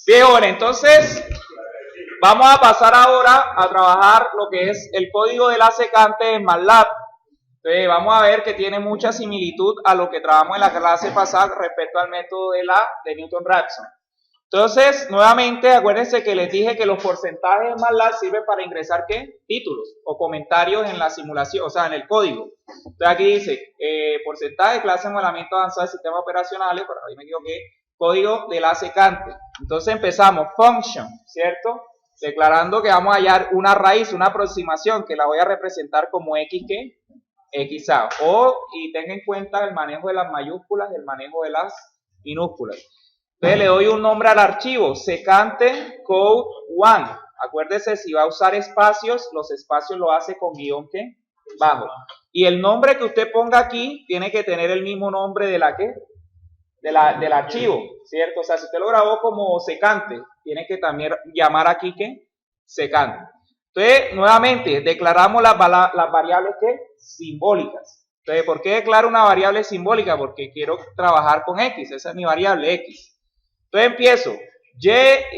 Bien, bueno, entonces vamos a pasar ahora a trabajar lo que es el código de la secante en MATLAB. Entonces vamos a ver que tiene mucha similitud a lo que trabajamos en la clase pasada respecto al método de Newton-Raphson. Entonces, nuevamente, acuérdense que les dije que los porcentajes en MATLAB sirven para ingresar, ¿qué? Títulos o comentarios en la simulación, o sea, en el código. Entonces aquí dice, porcentaje de clase de modelamiento avanzado de sistemas operacionales, por ahí me equivoqué, código de la secante. Entonces empezamos, function, ¿cierto? Declarando que vamos a hallar una raíz, una aproximación, que la voy a representar como x, ¿qué? XA. Y tenga en cuenta el manejo de las mayúsculas y el manejo de las minúsculas. Entonces le doy un nombre al archivo, secante code 1. Acuérdese, si va a usar espacios, los espacios lo hace con guión ¿qué? Bajo. Y el nombre que usted ponga aquí tiene que tener el mismo nombre de la ¿qué? Del archivo, ¿cierto? O sea, si usted lo grabó como secante, tiene que también llamar aquí ¿qué? Secante. Entonces, nuevamente, declaramos las variables ¿qué? Simbólicas. Entonces, ¿por qué declaro una variable simbólica? Porque quiero trabajar con x, esa es mi variable x. Entonces empiezo, y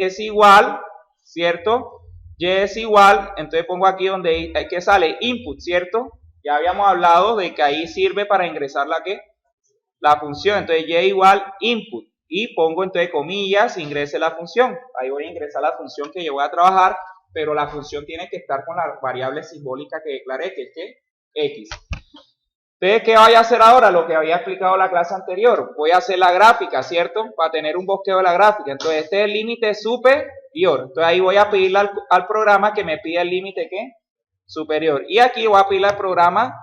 es igual, ¿cierto? Y es igual, entonces pongo aquí donde hay que sale input, ¿cierto? Ya habíamos hablado de que ahí sirve para ingresar la ¿qué? La función. Entonces y igual input y pongo entonces comillas, ingrese la función. Ahí voy a ingresar la función que yo voy a trabajar, pero la función tiene que estar con la variable simbólica que declaré, que es ¿qué? X. Entonces, ¿qué voy a hacer ahora? Lo que había explicado en la clase anterior. Voy a hacer la gráfica, ¿cierto? Para tener un bosqueo de la gráfica. Entonces, este es el límite superior. Entonces, ahí voy a pedirle al programa que me pida el límite ¿qué? Superior. Y aquí voy a pedirle al programa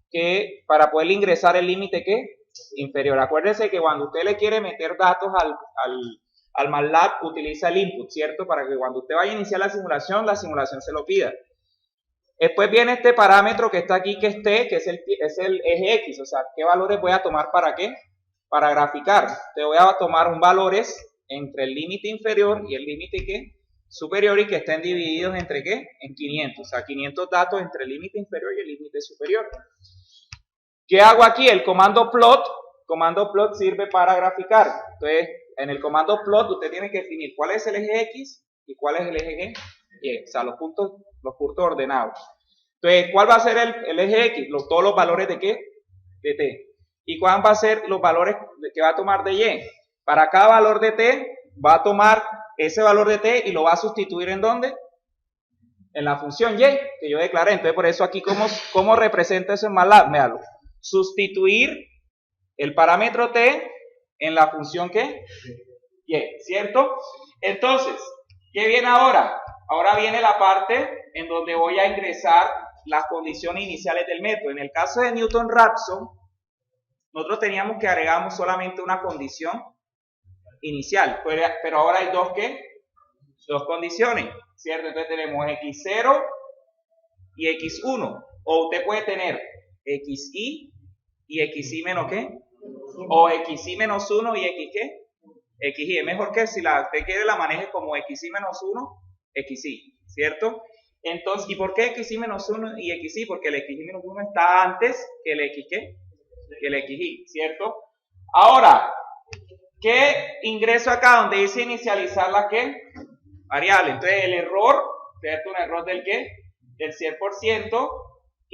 que para poder ingresar el límite ¿qué? Inferior. Acuérdense que cuando usted le quiere meter datos al MATLAB, utiliza el input, ¿cierto? Para que cuando usted vaya a iniciar la simulación se lo pida. Después viene este parámetro que está aquí, que es T, que es el eje X, o sea, ¿qué valores voy a tomar para qué? Para graficar. Te voy a tomar un valores entre el límite inferior y el límite ¿qué? Superior y que estén divididos entre ¿qué? En 500, o sea, 500 datos entre el límite inferior y el límite superior. ¿Qué hago aquí? El comando plot sirve para graficar. Entonces, en el comando plot usted tiene que definir cuál es el eje X y cuál es el eje ¿qué? Y, o sea, los puntos ordenados. Entonces, ¿cuál va a ser el eje X? Todos los valores de ¿qué? De T. ¿Y cuál va a ser los valores que va a tomar de Y? Para cada valor de T, va a tomar ese valor de T y lo va a sustituir ¿en dónde? En la función Y, que yo declaré. Entonces, por eso aquí, ¿cómo representa eso en MATLAB? Véalo. Sustituir el parámetro T en la función ¿qué? Y, ¿cierto? Entonces, ¿qué viene ahora? Ahora viene la parte en donde voy a ingresar las condiciones iniciales del método. En el caso de Newton-Raphson, nosotros teníamos que agregar solamente una condición inicial, pero ahora hay dos condiciones, ¿cierto? Entonces tenemos x0 y x1, o usted puede tener xi y xi menos ¿qué? O xi menos 1 y x ¿qué? xi. Es mejor que si usted quiere la maneje como xi menos 1, xi, ¿cierto? Entonces, ¿y por qué xi menos 1 y xi? Porque el xi menos 1 está antes que el x ¿qué? Que el xi, ¿cierto? Ahora, ¿qué ingreso acá donde dice inicializar la ¿qué? Variable. Entonces, el error, ¿cierto? Un error del ¿qué? Del 100%.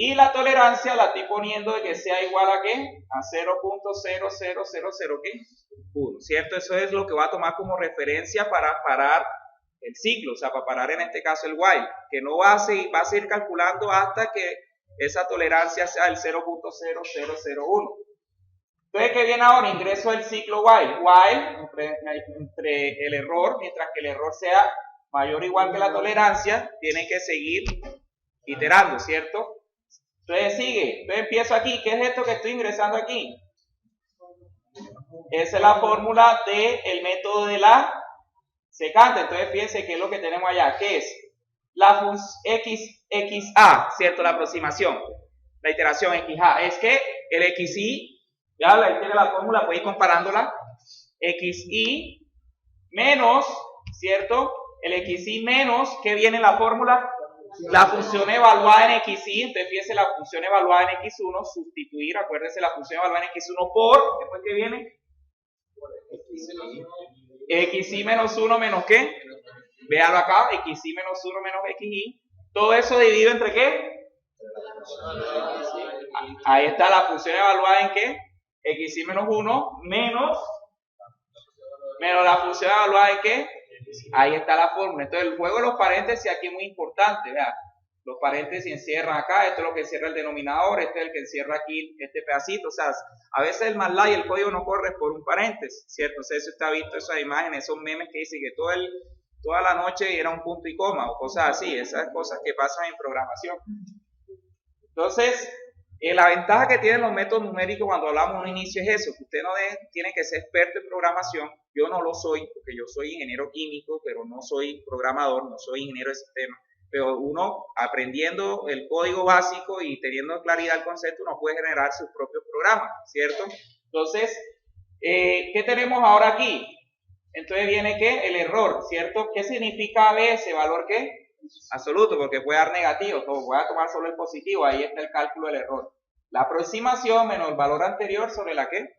Y la tolerancia la estoy poniendo de que sea igual a ¿qué? A 0.0000 ¿qué? 1, ¿cierto? Eso es lo que va a tomar como referencia para parar el ciclo, o sea, para parar en este caso el while, que no va a seguir calculando hasta que esa tolerancia sea el 0.0001. Entonces, ¿qué viene ahora? Ingreso el ciclo while entre el error, mientras que el error sea mayor o igual que la tolerancia, tiene que seguir iterando, ¿cierto? Entonces sigue, entonces empiezo aquí. ¿Qué es esto que estoy ingresando aquí? Esa es la fórmula del método de la secante. Entonces fíjense qué es lo que tenemos allá, que es la función XA, ¿cierto? La aproximación, la iteración XA, es que el XI, ya ahí tiene la fórmula, puede ir comparándola, XI menos, ¿cierto? El XI menos, ¿qué viene en la fórmula? La función evaluada en XI. Entonces fíjense la función evaluada en X1, sustituir, acuérdense la función evaluada en X1 por, después que viene, xy menos 1 menos ¿qué? Véalo acá, xy menos 1 menos xy. Todo eso dividido entre ¿qué? Ahí está la función evaluada en ¿qué? Xy menos 1 menos la función evaluada en ¿qué? Ahí está la fórmula. Entonces el juego de los paréntesis aquí es muy importante, vea. Los paréntesis encierran acá, esto es lo que encierra el denominador, este es el que encierra aquí este pedacito. O sea, a veces el MATLAB y el código no corre por un paréntesis, ¿cierto? O sea, eso está visto, esas imágenes, esos memes que dicen que toda la noche era un punto y coma o cosas así, esas cosas que pasan en programación. Entonces, la ventaja que tienen los métodos numéricos cuando hablamos de un inicio es eso, que usted no tiene que ser experto en programación. Yo no lo soy, porque yo soy ingeniero químico, pero no soy programador, no soy ingeniero de sistemas. Pero uno, aprendiendo el código básico y teniendo claridad el concepto, uno puede generar sus propios programas, ¿cierto? Entonces, ¿qué tenemos ahora aquí? Entonces viene ¿qué? El error, ¿cierto? ¿Qué significa B, ese valor qué? Absoluto, porque puede dar negativo, o voy a tomar solo el positivo, ahí está el cálculo del error. La aproximación menos el valor anterior sobre la ¿qué?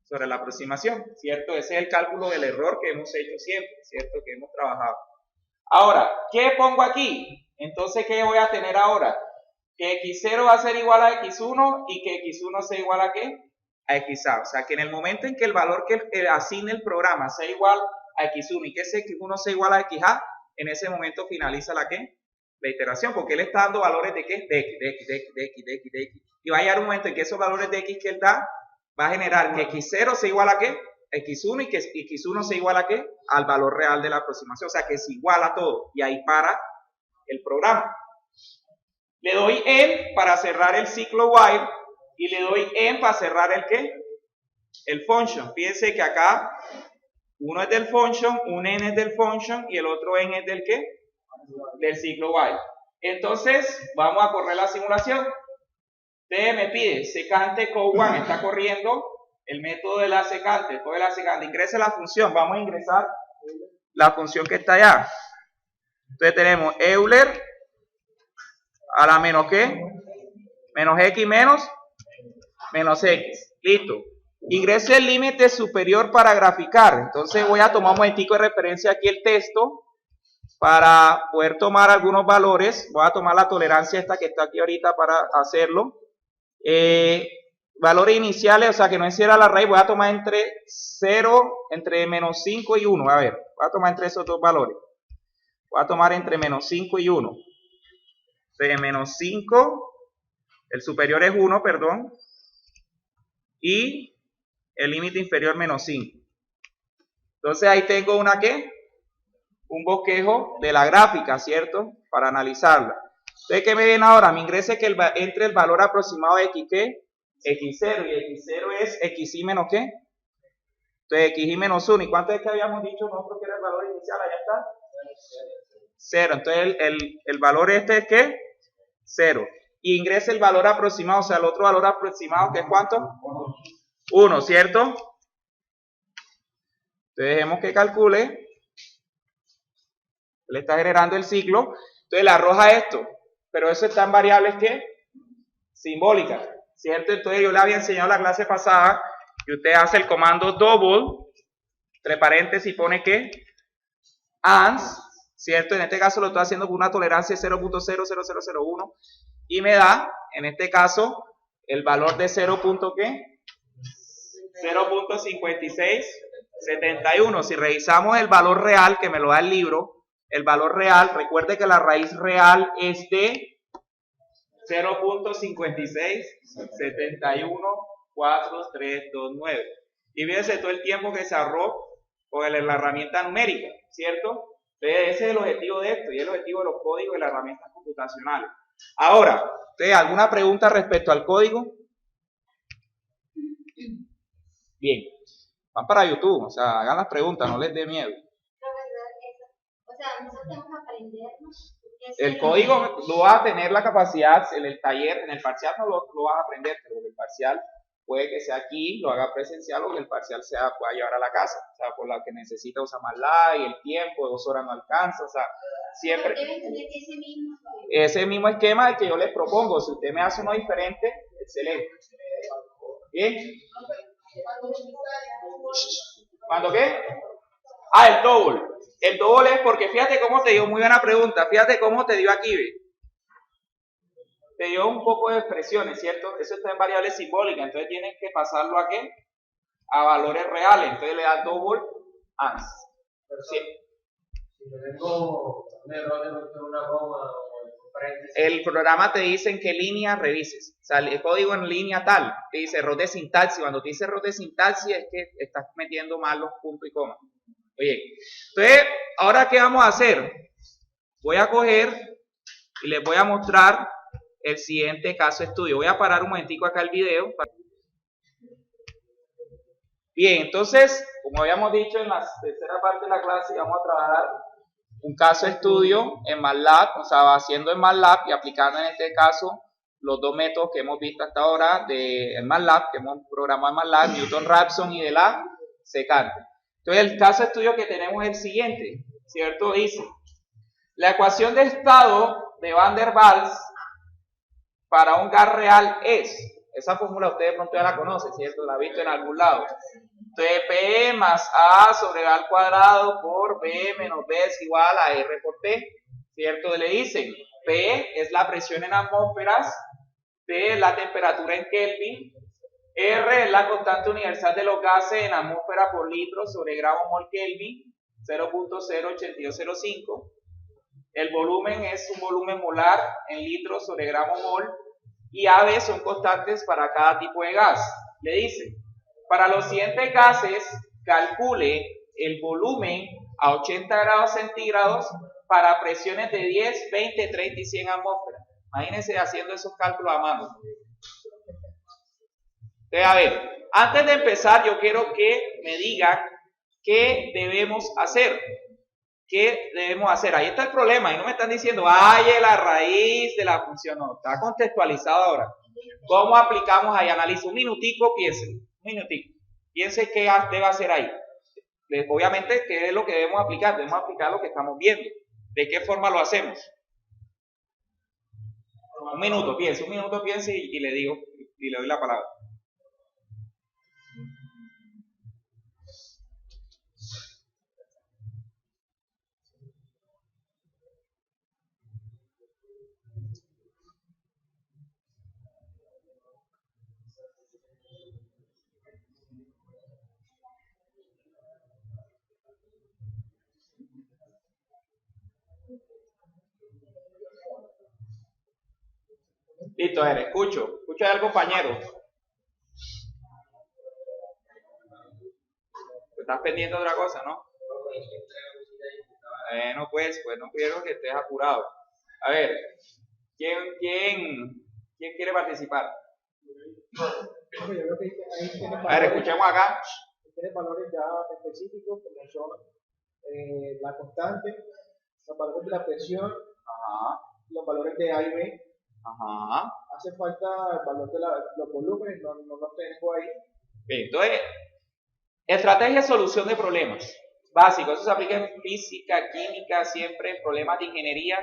Sobre la aproximación, ¿cierto? Ese es el cálculo del error que hemos hecho siempre, ¿cierto? Que hemos trabajado. Ahora, ¿qué pongo aquí? Entonces, ¿qué voy a tener ahora? Que x0 va a ser igual a x1 y que x1 sea igual a ¿qué? A xa. O sea, que en el momento en que el valor que asigne el programa sea igual a x1 y que ese x1 sea igual a xa, en ese momento finaliza la ¿qué? La iteración, porque él está dando valores de ¿qué? De x. Y va a llegar un momento en que esos valores de x que él da, va a generar que x0 sea igual a ¿qué? x1 y que x1 sea igual a ¿qué? Al valor real de la aproximación, o sea que es igual a todo, y ahí para el programa. Le doy en para cerrar el ciclo while, y le doy en para cerrar el ¿qué? El function. Fíjense que acá, uno es del function, un en es del function, y el otro en es del ¿qué? Del ciclo while. Entonces, vamos a correr la simulación. Usted me pide, secante code1 está corriendo, el método de la secante, coge la secante, ingrese la función, vamos a ingresar la función que está allá. Entonces tenemos Euler a la menos ¿qué? Menos x menos x, listo. Ingrese el límite superior para graficar, entonces voy a tomar un momentico de referencia aquí el texto para poder tomar algunos valores. Voy a tomar la tolerancia esta que está aquí ahorita para hacerlo. Valores iniciales, o sea que no encierra la raíz, voy a tomar entre 0, entre menos 5 y 1, a ver, voy a tomar entre esos dos valores, voy a tomar entre menos 5 y 1, de menos 5, el superior es 1, perdón, y el límite inferior menos 5, entonces ahí tengo una ¿qué? Un bosquejo de la gráfica, ¿cierto? Para analizarla. Entonces, ¿qué me viene ahora? Me ingrese que entre el valor aproximado de x, ¿qué? x0, y x0 es xy menos ¿qué? Entonces, xy menos 1. ¿Y cuánto es que habíamos dicho nosotros que era el valor inicial? Allá está. 0. Entonces, el valor este es ¿qué? 0. Y ingrese el valor aproximado, o sea, el otro valor aproximado, ¿que es cuánto? 1, ¿cierto? Entonces, dejemos que calcule. Le está generando el ciclo, entonces le arroja esto, pero eso está en variables ¿qué? Simbólicas, ¿cierto? Entonces yo le había enseñado la clase pasada que usted hace el comando double, entre paréntesis pone ¿qué? ANS, ¿cierto? En este caso lo estoy haciendo con una tolerancia de 0.00001 y me da, en este caso, el valor de 0.5671. Si revisamos el valor real que me lo da el libro, el valor real, recuerde que la raíz real es de 0.56714329. Y fíjense todo el tiempo que se ahorró con la herramienta numérica, ¿cierto? Entonces ese es el objetivo de esto y el objetivo de los códigos y las herramientas computacionales. Ahora, ¿alguna pregunta respecto al código? Bien, van para YouTube, o sea, hagan las preguntas, no les dé miedo. O sea, nosotros tenemos que aprendernos. El código lo va a tener la capacidad en el taller, en el parcial no lo vas a aprender, pero en el parcial puede que sea aquí, lo haga presencial o que el parcial pueda llevar a la casa. O sea, por la que necesita usar MATLAB y el tiempo, 2 horas no alcanza, o sea, siempre. Ese mismo esquema el que yo les propongo, si usted me hace uno diferente, excelente. ¿Bien? ¿Cuándo qué? Ah, el double. El double es porque fíjate cómo te dio, muy buena pregunta, fíjate cómo te dio aquí, ¿ve? Te dio un poco de expresiones, ¿cierto? Eso está en variables simbólicas, entonces tienes que pasarlo a ¿qué? A valores reales, entonces le das double ANS. Sí. Si yo tengo un error de una coma o en paréntesis. El programa te dice en qué línea revises. O sea, el código en línea tal, te dice error de sintaxis. Cuando te dice error de sintaxis es que estás metiendo mal los puntos y comas. Oye, entonces, ¿ahora qué vamos a hacer? Voy a coger y les voy a mostrar el siguiente caso de estudio. Voy a parar un momentico acá el video. Bien, entonces, como habíamos dicho en la tercera parte de la clase, vamos a trabajar un caso de estudio en MATLAB, o sea, haciendo en MATLAB y aplicando en este caso los dos métodos que hemos visto hasta ahora de MATLAB, que hemos programado en MATLAB, Newton-Raphson y de la secante. Entonces, el caso de estudio que tenemos es el siguiente, ¿cierto? Dice, la ecuación de estado de Van der Waals para un gas real es, esa fórmula ustedes de pronto ya la conocen, ¿cierto? La han visto en algún lado. Entonces, P más A sobre A al cuadrado por B menos B es igual a R por T, ¿cierto? Le dicen, P es la presión en atmósferas, T es la temperatura en Kelvin, R es la constante universal de los gases en atmósfera por litro sobre gramo mol Kelvin, 0.08205. El volumen es un volumen molar en litros sobre gramo mol y AB son constantes para cada tipo de gas. Le dice, para los siguientes gases, calcule el volumen a 80 grados centígrados para presiones de 10, 20, 30 y 100 atmósferas. Imagínense haciendo esos cálculos a mano. Entonces, a ver, antes de empezar yo quiero que me digan qué debemos hacer. ¿Qué debemos hacer? Ahí está el problema, y no me están diciendo, vaya la raíz de la función, no, está contextualizado ahora. ¿Cómo aplicamos ahí? Analiza un minutico, piensen, un minutico. Piensen qué debe hacer ahí. Obviamente, ¿qué es lo que debemos aplicar? Debemos aplicar lo que estamos viendo. ¿De qué forma lo hacemos? Un minuto, piense y le digo, y le doy la palabra. Listo, a ver, escucho al compañero. Estás pendiente de otra cosa, ¿no? Bueno, pues no quiero que estés apurado. A ver, ¿quién quiere participar? A ver, escuchemos acá. Tiene valores ya específicos como son la constante, los valores de la presión, Ajá. los valores de A y B. Ajá. Hace falta el valor de los volúmenes, no los tengo ahí. Bien, entonces, estrategia de solución de problemas. Básico, eso se aplica en física, química, siempre en problemas de ingeniería.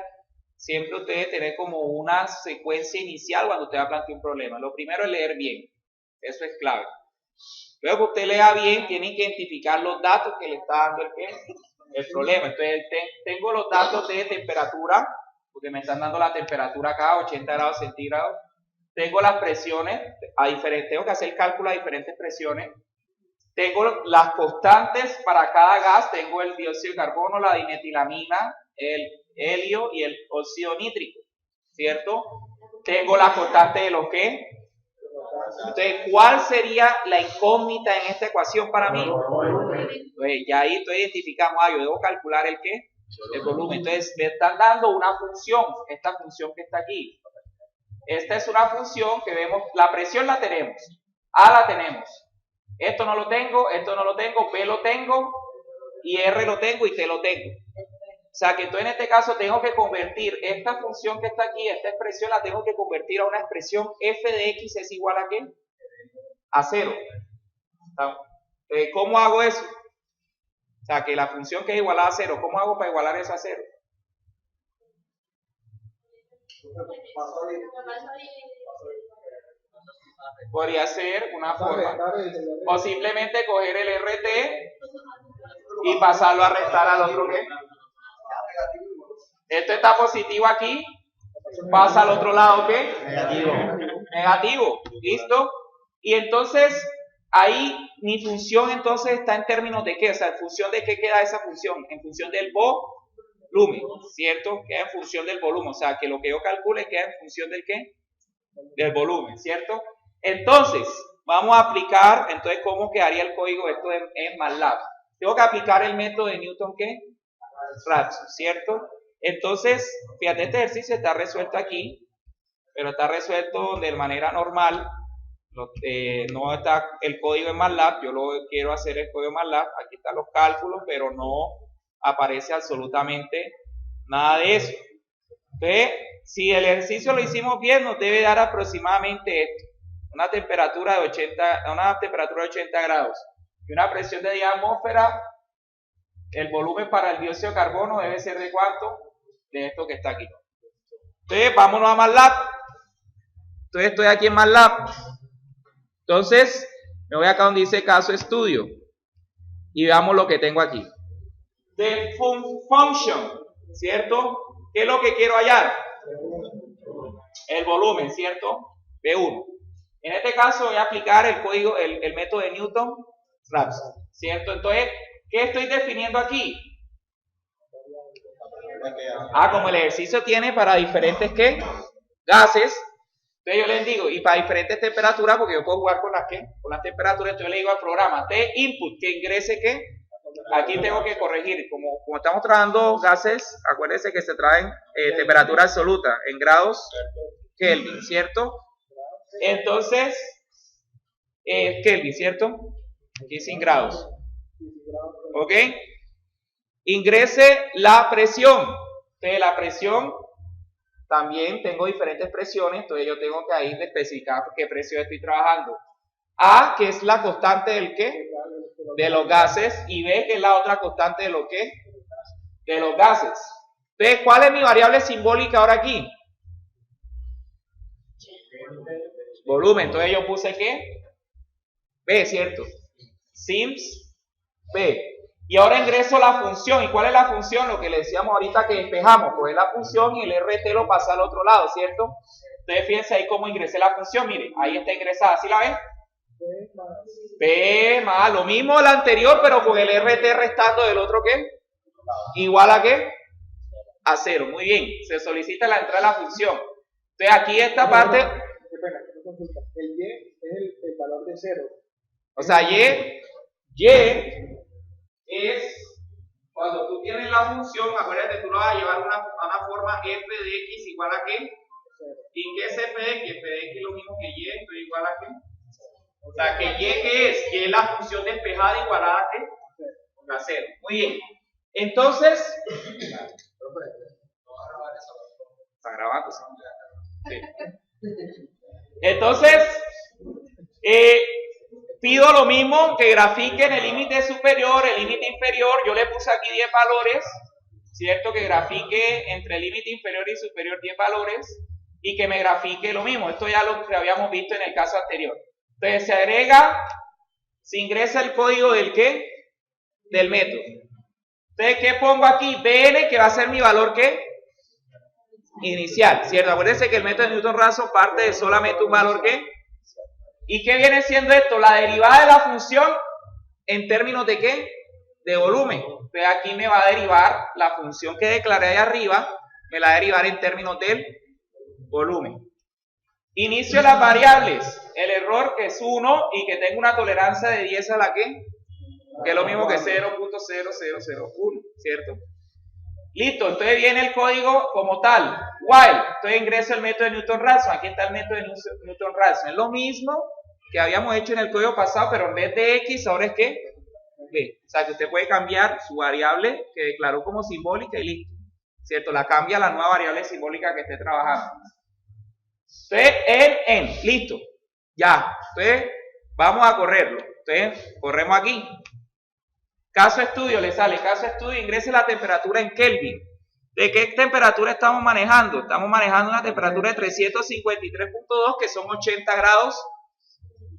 Siempre usted debe tener como una secuencia inicial cuando usted va a plantear un problema. Lo primero es leer bien, eso es clave. Luego que usted lea bien, tiene que identificar los datos que le está dando el problema. Entonces, tengo los datos de temperatura, porque me están dando la temperatura acá, 80 grados centígrados. Tengo las presiones, tengo que hacer el cálculo a diferentes presiones. Tengo las constantes para cada gas, tengo el dióxido de carbono, la dimetilamina, el helio y el óxido nítrico, ¿cierto? Tengo la constante de los que. Entonces, ¿cuál sería la incógnita en esta ecuación para mí? Entonces, ya ahí identificamos, yo debo calcular el ¿qué? El volumen. Entonces, me están dando una función, esta función que está aquí. Esta es una función que vemos, la presión la tenemos, A la tenemos. Esto no lo tengo, B lo tengo, y R lo tengo y T lo tengo. O sea que entonces en este caso tengo que convertir esta función que está aquí, esta expresión la tengo que convertir a una expresión f de x es igual a ¿qué? A 0. ¿Cómo hago eso? O sea que la función que es igual a 0, ¿cómo hago para igualar eso a 0? Podría ser una forma. O simplemente coger el RT y pasarlo a restar al otro ¿qué? Esto está positivo aquí, pasa al otro lado ¿qué? Negativo, ¿listo? Y entonces ahí mi función entonces está en términos de qué, o sea, en función de qué queda esa función, en función del volumen, ¿cierto? Queda en función del volumen, o sea, que lo que yo calcule queda en función del qué, del volumen, ¿cierto? Entonces, vamos a aplicar, entonces, ¿cómo quedaría el código esto en MATLAB? Tengo que aplicar el método de Newton, ¿qué? Raphson, ¿cierto? Entonces, fíjate, este ejercicio está resuelto aquí, pero está resuelto de manera normal. No está el código en MATLAB, yo lo quiero hacer el código en MATLAB, aquí están los cálculos, pero no aparece absolutamente nada de eso. Entonces, si el ejercicio lo hicimos bien, nos debe dar aproximadamente esto, una temperatura de 80 grados y una presión de 10 atmósferas. El volumen para el dióxido de carbono debe ser de ¿cuánto? De esto que está aquí. Entonces, vámonos a MATLAB. Entonces, estoy aquí en MATLAB. Entonces, me voy acá donde dice caso estudio y veamos lo que tengo aquí. The function, ¿cierto? ¿Qué es lo que quiero hallar? El volumen, ¿cierto? B1. En este caso voy a aplicar el código, el método de Newton-Raphson, ¿cierto? Entonces, ¿qué estoy definiendo aquí? Como el ejercicio tiene para diferentes ¿qué? Gases. Entonces yo les digo, y para diferentes temperaturas, porque yo puedo jugar con las ¿qué? Con las temperaturas, entonces yo le digo al programa de input que ingrese ¿qué? Aquí tengo que corregir, como estamos trabajando gases, acuérdense que se traen temperatura absoluta en grados Kelvin, ¿cierto? Entonces, Kelvin, ¿cierto? Aquí sin grados. ¿Ok? Ingrese la presión. Entonces la presión, también tengo diferentes presiones, entonces yo tengo que ahí especificar qué presión estoy trabajando. A, que es la constante del ¿qué? De los gases, y B, que es la otra constante de lo ¿qué? De los gases. Entonces, ¿cuál es mi variable simbólica ahora aquí? Volumen. Entonces yo puse ¿qué? B, ¿cierto? Sims B. Y ahora ingreso la función. ¿Y cuál es la función? Lo que le decíamos ahorita que despejamos. Pues la función y el RT lo pasa al otro lado, ¿cierto? Entonces fíjense ahí cómo ingresé la función. Miren, ahí está ingresada. ¿Sí la ven? B más lo mismo la anterior, pero con el RT restando del otro ¿qué? Igual a ¿qué? A 0. Muy bien. Se solicita la entrada de la función. Entonces aquí esta parte... El Y es el valor de 0. O sea, Y es cuando tú tienes la función, acuérdate, tú lo vas a llevar a una forma f de x igual a qué. ¿Y qué es f de x? F de x es lo mismo que y, entonces igual a qué. O sea, que y ¿qué es? Y es la función despejada igualada a qué. A 0. Muy bien. Entonces, está grabando. Sí. Entonces, pido lo mismo, que grafiquen el límite superior, el límite inferior. Yo le puse aquí 10 valores, ¿cierto? Que grafique entre el límite inferior y superior 10 valores y que me grafique lo mismo. Esto ya lo que habíamos visto en el caso anterior. Entonces se agrega, se ingresa el código del ¿qué? Del método. Entonces, ¿qué pongo aquí? Bn, que va a ser mi valor ¿qué? Inicial, ¿cierto? Acuérdense que el método de Newton-Raphson parte de solamente un valor ¿qué? ¿Y qué viene siendo esto? La derivada de la función en términos de ¿qué? De volumen. Entonces aquí me va a derivar la función que declaré ahí arriba, me la va a derivar en términos del volumen. Inicio las variables, el error que es 1 y que tengo una tolerancia de 10 a la ¿qué? Que es lo mismo que 0.0001, ¿cierto? Listo, entonces viene el código como tal, while, entonces ingreso el método de Newton-Raphson, aquí está el método de Newton-Raphson, es lo mismo que habíamos hecho en el código pasado, pero en vez de X, ahora es ¿qué? B, o sea que usted puede cambiar su variable que declaró como simbólica y listo, ¿cierto? La cambia a la nueva variable simbólica que esté trabajando. Entonces, listo, ya, entonces vamos a correrlo, entonces corremos aquí. Caso estudio, le sale caso estudio, ingrese la temperatura en Kelvin. ¿De qué temperatura estamos manejando? Estamos manejando una temperatura de 353.2, que son 80 grados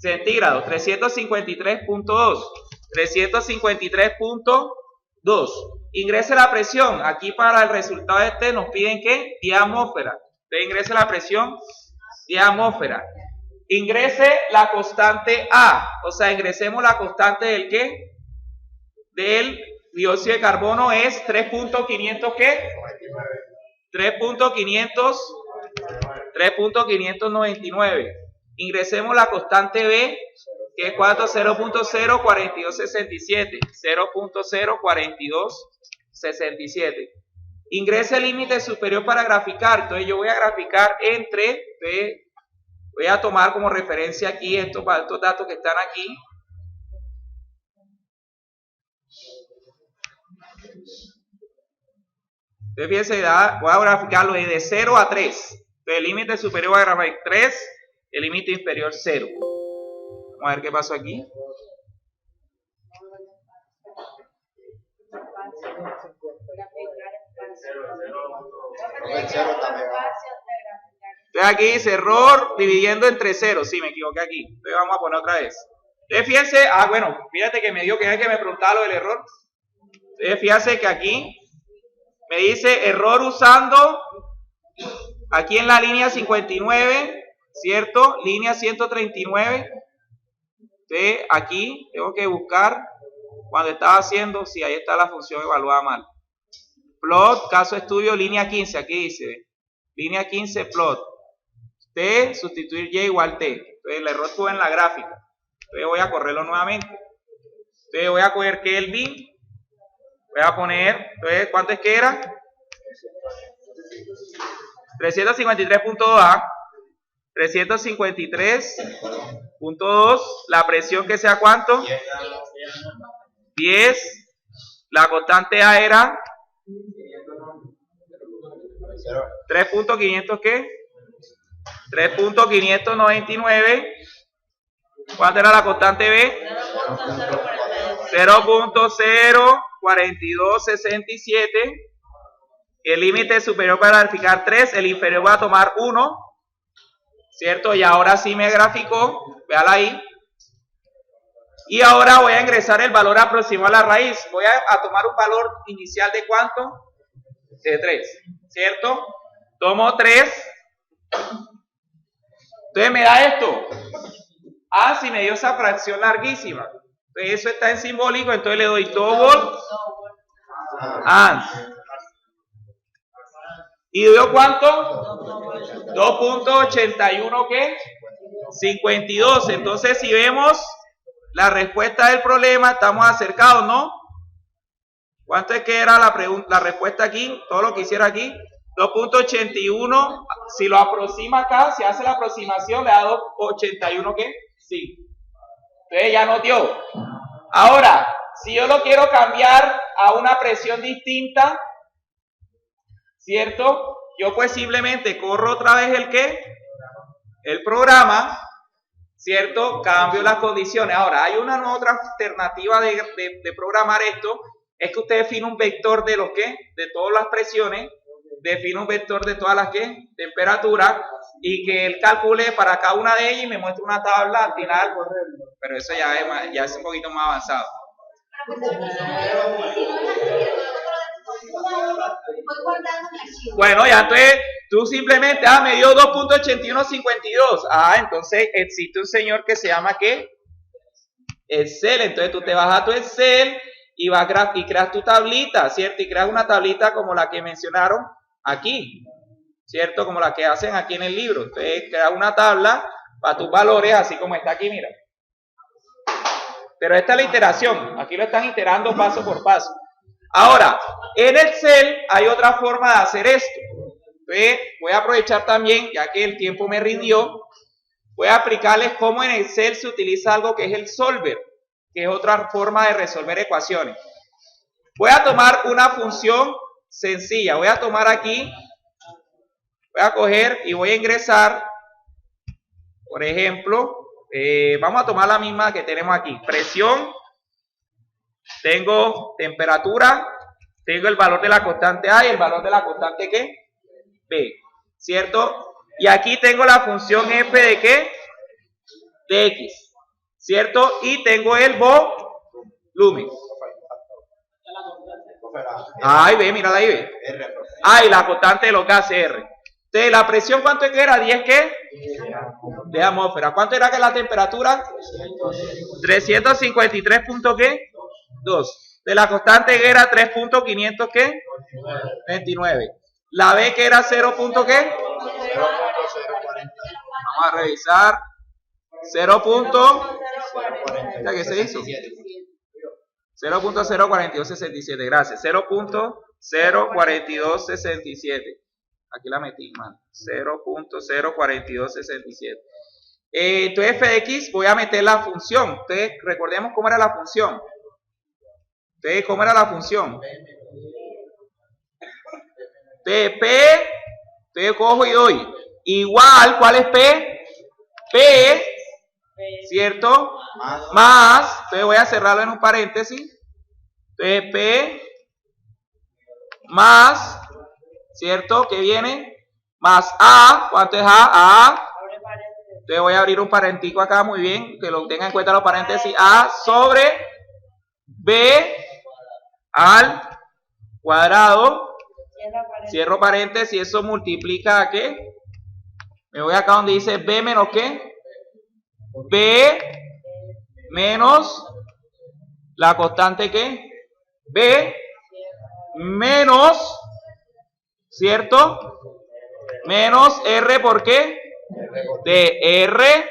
centígrados. 353.2. 353.2 2. Ingrese la presión. Aquí para el resultado de este nos piden ¿qué? 10 atmósferas. Entonces ingrese la presión 10 atmósferas. Ingrese la constante A. O sea, ingresemos la constante del ¿qué? Del dióxido de carbono es 3.500 ¿qué? 3.599. Ingresemos la constante B, que es 0.04267. 0.04267. Ingrese el límite superior para graficar. Entonces yo voy a graficar entre, voy a tomar como referencia aquí estos datos que están aquí. Entonces fíjense, voy a graficarlo de 0 a 3. Entonces el límite superior voy a graficar 3, el límite inferior 0. Vamos a ver qué pasó aquí. Entonces aquí dice error dividiendo entre 0. Sí, me equivoqué aquí. Entonces vamos a poner otra vez. Entonces fíjense, bueno, fíjate que me dio que me preguntaba lo del error. Entonces fíjense que aquí me dice error usando, aquí en la línea 59, ¿cierto? Línea 139. Entonces aquí tengo que buscar cuando estaba haciendo, sí, ahí está la función evaluada mal. Plot, caso estudio, línea 15, aquí dice, línea 15, plot. T, sustituir Y igual T. Entonces el error estuvo en la gráfica. Entonces voy a correrlo nuevamente. Entonces voy a coger Kelvin. Voy a poner, entonces, ¿cuánto es que era? 353.2A. 353.2. La presión que sea ¿cuánto? 10. La constante A era 3.500 ¿qué? 3.599. ¿Cuánto era la constante B? 0.04267. El límite superior para graficar 3, el inferior voy a tomar 1, ¿cierto? Y ahora sí me graficó, véala ahí. Y ahora voy a ingresar el valor aproximado a la raíz. Voy a tomar un valor inicial de ¿cuánto? De 3, ¿cierto? Tomo 3. Entonces me da esto. Ah, sí me dio esa fracción larguísima. Entonces eso está en simbólico, entonces le doy double and. ¿Y dio cuánto? 2.81 ¿qué? 52. Entonces si vemos la respuesta del problema, estamos acercados, ¿no? ¿Cuánto es que era la respuesta aquí? Todo lo que hiciera aquí. 2.81. Si lo aproxima acá, si hace la aproximación, le da 2.81 ¿qué? Sí. Entonces ya nos dio. Ahora, si yo lo quiero cambiar a una presión distinta, ¿cierto? Yo pues simplemente corro otra vez el ¿qué? El programa, ¿cierto? Cambio las condiciones. Ahora, hay una otra alternativa de programar esto, es que usted define un vector de los ¿qué? De todas las presiones, define un vector de todas las ¿qué? Temperaturas, y que él calcule para cada una de ellas y me muestre una tabla al final. Pero eso ya es un poquito más avanzado. Bueno, ya entonces tú simplemente, me dio 2.8152. Entonces existe un señor que se llama ¿qué? Excel. Entonces tú te vas a tu Excel y creas tu tablita, ¿cierto? Y creas una tablita como la que mencionaron aquí, ¿cierto? Como la que hacen aquí en el libro. Entonces creas una tabla para tus valores, así como está aquí, mira. Pero esta es la iteración, aquí lo están iterando paso por paso. Ahora, en Excel hay otra forma de hacer esto. Entonces, voy a aprovechar también, ya que el tiempo me rindió, voy a explicarles cómo en Excel se utiliza algo que es el solver, que es otra forma de resolver ecuaciones. Voy a tomar una función sencilla, voy a tomar aquí, voy a coger y voy a ingresar, por ejemplo, vamos a tomar la misma que tenemos aquí, presión, tengo temperatura, tengo el valor de la constante A y el valor de la constante ¿qué? B, ¿cierto? Y aquí tengo la función f de ¿qué? De x, ¿cierto? Y tengo el volumen. A y B, mírala ahí, B. Ah, y la constante de los gases R. Entonces, ¿la presión cuánto es que era? ¿10 qué? De atmósfera. ¿Cuánto era que la temperatura? 353 punto qué? 2. De la constante que era 3.500 qué? 29. La B que era 0. ¿Qué? Vamos a revisar. 0. ¿Qué se hizo? 0.04267, gracias. 0.04267. Aquí la metí mal. 0.04267. Entonces f de x voy a meter la función. Entonces recordemos cómo era la función. Entonces, ¿cómo era la función? Entonces P, entonces cojo y doy. Igual, ¿cuál es P? P, ¿cierto? Más, entonces voy a cerrarlo en un paréntesis. Entonces P más, ¿cierto? ¿Qué viene? Más A, ¿cuánto es A? A. Entonces voy a abrir un paréntico acá, muy bien, que lo tengan en cuenta los paréntesis. A sobre B al cuadrado. Cierro paréntesis, eso multiplica a ¿qué? Me voy acá donde dice B menos ¿qué? B menos la constante ¿qué? B menos, ¿cierto? Menos R, ¿por qué? De R.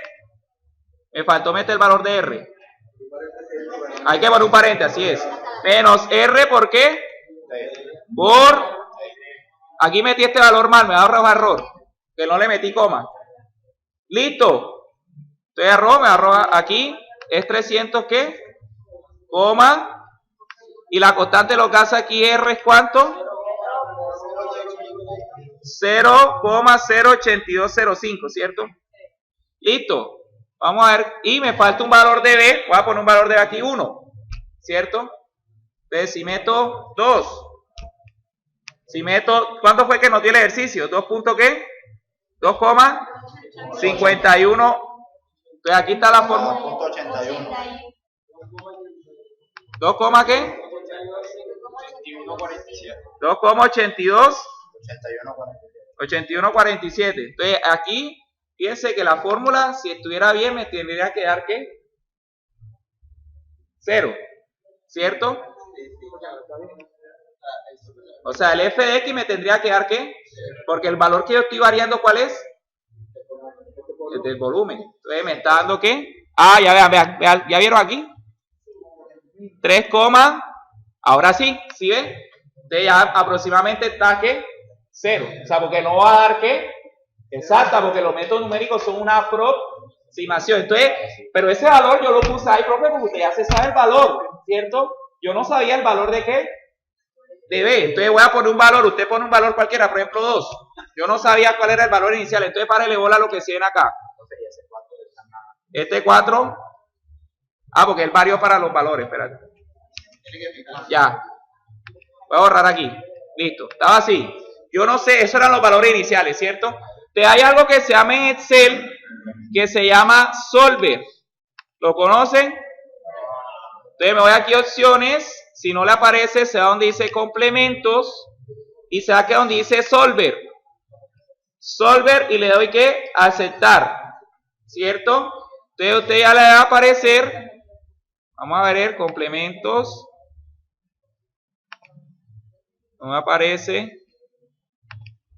Me faltó meter el valor de R. Hay que poner un paréntesis, así es. Menos R, ¿por qué? Por... Aquí metí este valor mal, me va a arrojar error. Que no le metí coma. Listo. Entonces arroba, me arroja aquí. Es 300, ¿qué? Coma. Y la constante de los gases aquí R es ¿cuánto? 0,08205, ¿cierto? Listo. Vamos a ver. Y me falta un valor de B. Voy a poner un valor de B aquí, 1. ¿Cierto? Entonces, si meto 2. Si meto, ¿cuánto fue que nos dio el ejercicio? 2 punto ¿qué? 2,51. Entonces aquí está la fórmula. 2, ¿qué? 2,82. 81,47. Entonces aquí, fíjense que la fórmula, si estuviera bien, me tendría que dar ¿qué? 0. ¿Cierto? O sea, el f de x me tendría que dar ¿qué? Porque el valor que yo estoy variando, ¿cuál es? El del volumen. Entonces me está dando ¿qué? Ah, ya vean, ¿ya vieron aquí? 3, ahora sí, ¿sí ven? Entonces ya aproximadamente está ¿qué? 0. O sea, porque no va a dar ¿qué? Exacta, porque los métodos numéricos son una aproximación. Entonces, pero ese valor yo lo puse ahí, profe, porque usted ya se sabe el valor, ¿cierto? Yo no sabía el valor de ¿qué? De B. Entonces voy a poner un valor, usted pone un valor cualquiera, por ejemplo 2. Yo no sabía cuál era el valor inicial, entonces párele bola a lo que se ven acá. Este 4. Ah, porque él varió para los valores, espérate. Ya. Voy a borrar aquí. Listo. Estaba así. Yo no sé, esos eran los valores iniciales, ¿cierto? Entonces hay algo que se llama en Excel, que se llama Solver. ¿Lo conocen? Entonces me voy aquí a opciones. Si no le aparece, se va donde dice complementos. Y se va aquí donde dice Solver. Solver y le doy que aceptar. ¿Cierto? Entonces usted ya le va a aparecer. Vamos a ver complementos. No me aparece.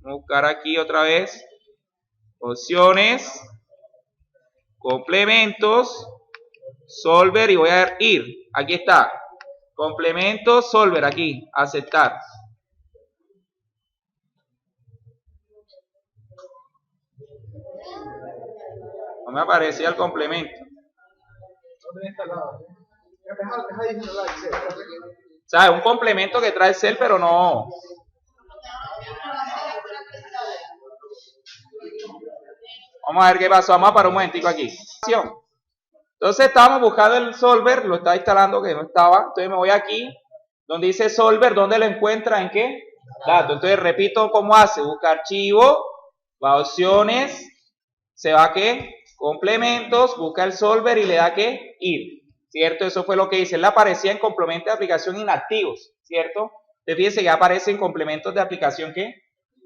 Vamos a buscar aquí otra vez. Opciones. Complementos. Solver y voy a ver ir. Aquí está. Complementos, Solver aquí. Aceptar. No me aparecía el complemento. O sea, es un complemento que trae Excel, pero no. Vamos a ver qué pasó. Vamos a parar un momentico aquí. Entonces estábamos buscando el Solver, lo estaba instalando que no estaba. Entonces me voy aquí, donde dice Solver, ¿dónde lo encuentra? ¿En qué? Datos. Entonces repito cómo hace. Busca archivo, va a opciones, se va a ¿qué? Complementos, busca el Solver y le da ¿qué? Ir. ¿Cierto? Eso fue lo que hice. Él le aparecía en complementos de aplicación inactivos, ¿cierto? Entonces fíjense que aparecen complementos de aplicación que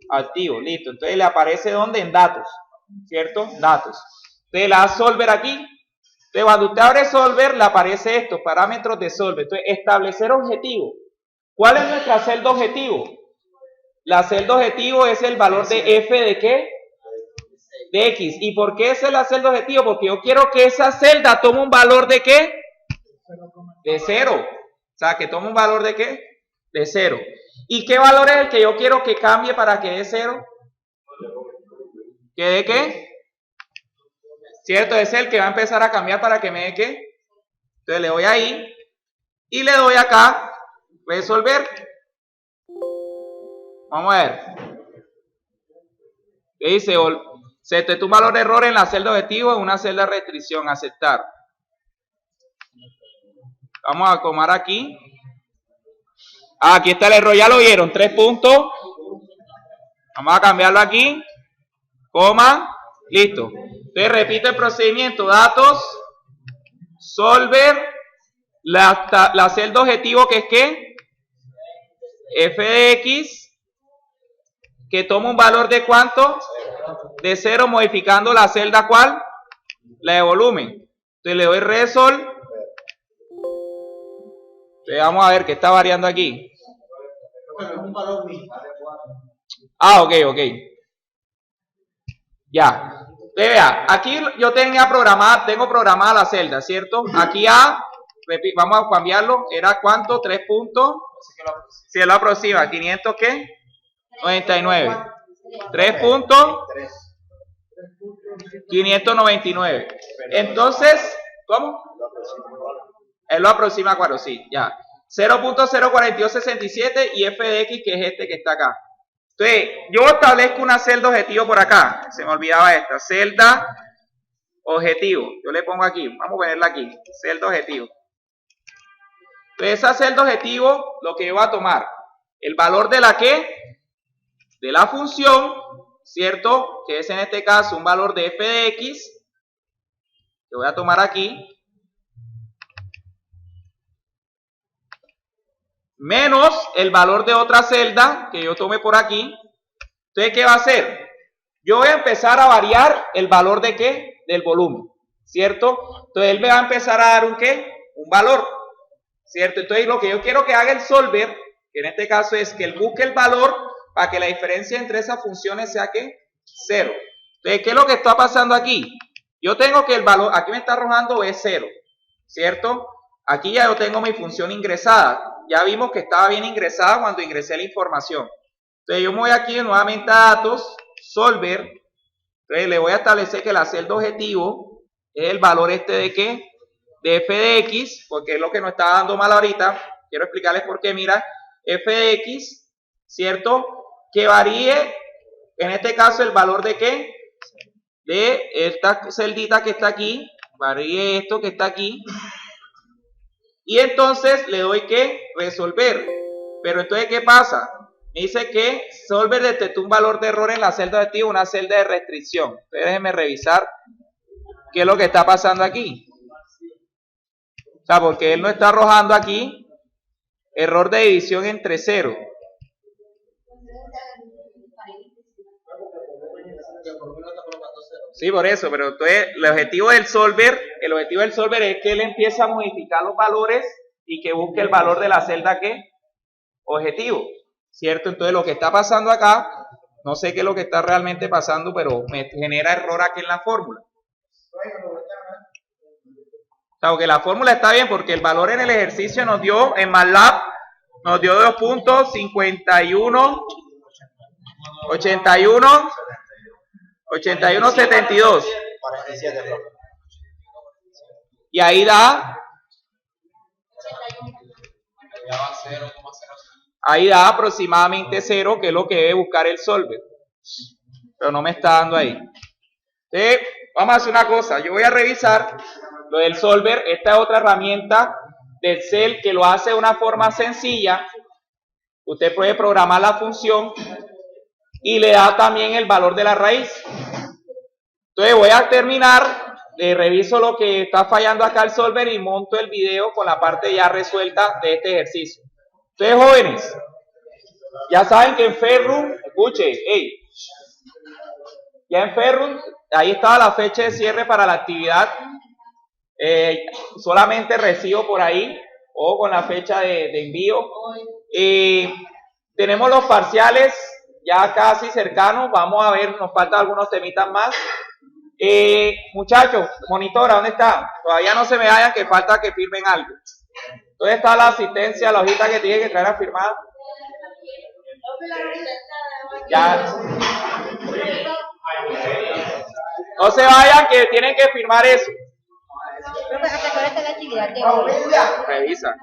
activos, listo. Entonces le aparece ¿dónde? En datos, ¿cierto? Datos. Entonces le da solver aquí. Entonces cuando usted abre solver le aparece esto, parámetros de solver. Entonces establecer objetivo. ¿Cuál es nuestra celda objetivo? La celda objetivo es el valor de f de ¿qué? De x. ¿Y por qué esa es la celda objetivo? Porque yo quiero que esa celda tome un valor de ¿qué? De 0. O sea, que tome un valor de ¿qué? De 0. ¿Y qué valor es el que yo quiero que cambie para que dé 0? ¿Que dé qué? ¿Cierto? Es el que va a empezar a cambiar para que me dé qué. Entonces le doy ahí y le doy acá resolver. Vamos a ver. ¿Qué dice? Se detectó un valor de error en la celda objetivo en una celda de restricción. Aceptar. Vamos a tomar aquí. Aquí está el error, ya lo vieron. 3 puntos. Vamos a cambiarlo aquí. Coma. Listo. Entonces repito el procedimiento. Datos. Solver. La celda objetivo que es ¿qué? F de X. Que toma un valor de ¿cuánto? De 0, modificando la celda ¿cuál? La de volumen. Entonces le doy resol. Entonces vamos a ver qué está variando aquí. Ah, ok. Ya. Entonces vea, aquí yo tengo programada la celda, ¿cierto? Aquí A, vamos a cambiarlo, era ¿cuánto? 3 puntos. Si lo aproxima, 500 ¿qué? 99. 3 puntos. 599. Entonces, ¿cómo? Él lo aproxima a 4, sí, ya. 0.04267 y f de x, que es este que está acá. Entonces, yo establezco una celda objetivo por acá. Se me olvidaba esta. Celda objetivo. Yo le pongo aquí. Vamos a ponerla aquí. Celda objetivo. Entonces, esa celda objetivo, lo que yo voy a tomar, el valor de la ¿qué? De la función, ¿cierto? Que es en este caso un valor de f de x. Que voy a tomar aquí. Menos el valor de otra celda que yo tome por aquí. Entonces, ¿qué va a hacer? Yo voy a empezar a variar el valor de ¿qué? Del volumen, ¿cierto? Entonces, él me va a empezar a dar un ¿qué? Un valor, ¿cierto? Entonces, lo que yo quiero que haga el solver, que en este caso es que él busque el valor para que la diferencia entre esas funciones sea ¿qué? 0. Entonces, ¿qué es lo que está pasando aquí? Yo tengo que el valor, aquí me está arrojando es 0, ¿cierto? Aquí ya yo tengo mi función ingresada. Ya vimos que estaba bien ingresada cuando ingresé la información. Entonces yo me voy aquí nuevamente a datos, solver. Entonces le voy a establecer que la celda objetivo es el valor este de ¿qué? De f de x, porque es lo que nos está dando mal ahorita. Quiero explicarles por qué. Mira, f de x, ¿cierto? Que varíe, en este caso, el valor de ¿qué? De esta celdita que está aquí. Varíe esto que está aquí. Y entonces le doy que resolver. Pero entonces, ¿qué pasa? Me dice que solver detectó un valor de error en la celda objetivo, una celda de restricción. Entonces, déjenme revisar qué es lo que está pasando aquí. O sea, porque él no está arrojando aquí error de división entre 0. Sí, por eso, pero entonces el objetivo del solver es que él empiece a modificar los valores y que busque el valor de la celda ¿qué? Objetivo, ¿cierto? Entonces lo que está pasando acá, no sé qué es lo que está realmente pasando, pero me genera error aquí en la fórmula. O sea, que la fórmula está bien porque el valor en el ejercicio nos dio, en MATLAB, nos dio 2 puntos, 51, 81, 81.72. Y ahí da. Ahí da aproximadamente 0, que es lo que debe buscar el solver. Pero no me está dando ahí. Entonces, vamos a hacer una cosa. Yo voy a revisar lo del solver. Esta es otra herramienta del Excel que lo hace de una forma sencilla. Usted puede programar la función y le da también el valor de la raíz. Entonces voy a terminar, reviso lo que está fallando acá el solver y monto el video con la parte ya resuelta de este ejercicio. Entonces, jóvenes, Ya saben que en Ferrum, escuche, hey, ya en Ferrum, ahí estaba la fecha de cierre para la actividad. Solamente recibo por ahí, o con la fecha de envío. Tenemos los parciales ya casi cercanos. Vamos a ver, nos faltan algunos temitas más. Muchachos, monitora, ¿dónde está? Todavía no se me vayan, que falta que firmen algo. ¿Dónde está la asistencia, la hojita que tiene que traer a firmar? Ya. No se vayan, que tienen que firmar eso. Profe, ¿hasta qué hora está la actividad de hoy? Revisa.